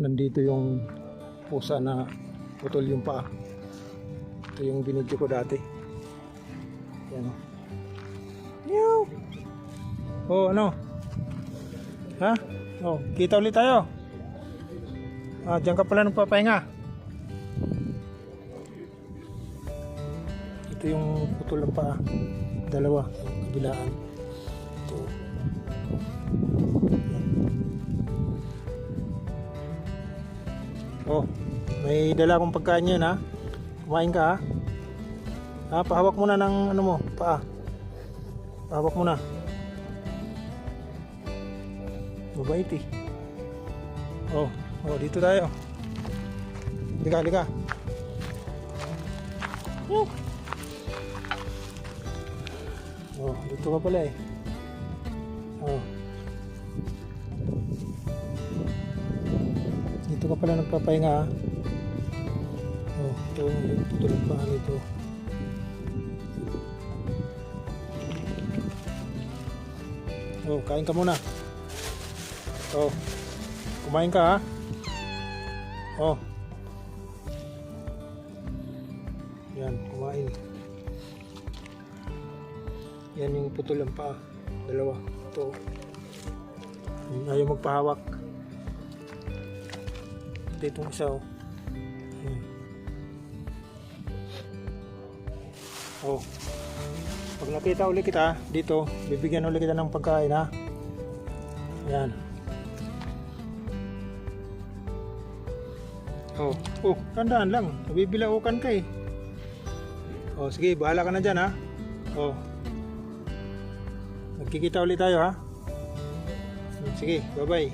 nandito yung pusa na putol yung paa. Ito yung binidyo ko dati. Yan o. Meow! Oh, ano? Ha? Oh, kita ulit tayo. Diyan ka pala nagpapahinga. Ito yung putol ng paa. Dalawa, kabilaan. Ito. Oh, may dala akong pagkain yun ha. Kumain ka ha. Pahawak muna ng ano mo, paa. Pahawak muna. Mabait eh. Oh, dito tayo. Halika. Oh, dito ka pala eh. Oh. Dito ka pala nagpapahinga ha. Oh, ito yung tutulog pa nito. Oh, kain ka muna. Oh, kumain ka ha. Oh. Yan, kumain. Yan yung putol ng paa. Dalawa. Ito. Ayaw magpahawak. Ito itong isa oh. Ayan. Oh. Pag nakita ulit kita dito, bibigyan ulit kita ng pagkain ha. Ayan. Oh, tandaan lang. Nabibilaukan ka eh. Oh, sige, bahala ka na dyan ha. Oh. Magkikita ulit tayo ha. Sige, bye-bye.